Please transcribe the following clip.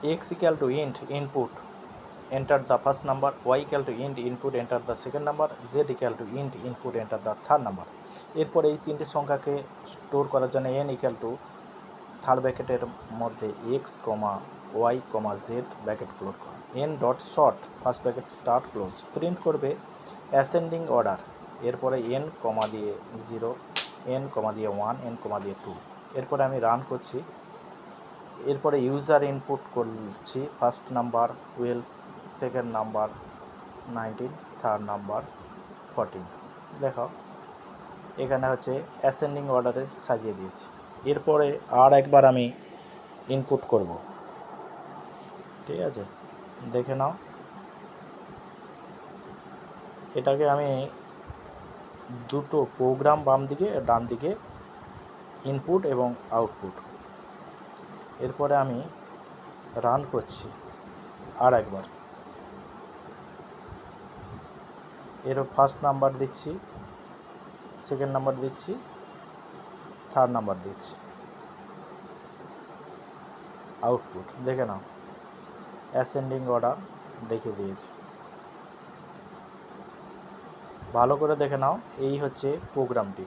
x equal to int input enter the first number, y equal to int input enter the second number, z equal to int input enter the third number। এরপরে এই তিনটি সংখ্যাকে store করার জন্য n equal to third ব্র্যাকেটের মধ্যে x, y, z bracket close করো, n dot short first bracket start close, print করবে অ্যাসেন্ডিং অর্ডার, এরপরে n কমা দিয়ে 0, n কমা দিয়ে 1, n কমা দিয়ে 2। এরপরে আমি রান করছি। এরপরে ইউজার ইনপুট করছি first number 12, second number 19, third number 14। দেখো এখানে হচ্ছে অ্যাসেন্ডিং অর্ডারে সাজিয়ে দিয়েছি। এরপরে আর একবার আমি ইনপুট করব, ঠিক আছে, দেখে নাও। এটাকে আমি দুটো প্রোগ্রাম বাম দিকে ডান দিকে ইনপুট এবং আউটপুট। এরপরে আমি রান করছি আর একবার। এর ফার্স্ট নাম্বার দিচ্ছি, সেকেন্ড নাম্বার দিচ্ছি, থার্ড নাম্বার দিচ্ছি, আউটপুট দেখে নাও, অ্যাসেন্ডিং অর্ডার দেখিয়ে দিয়েছি। ভালো করে দেখে নাও, এই হচ্ছে প্রোগ্রামটি।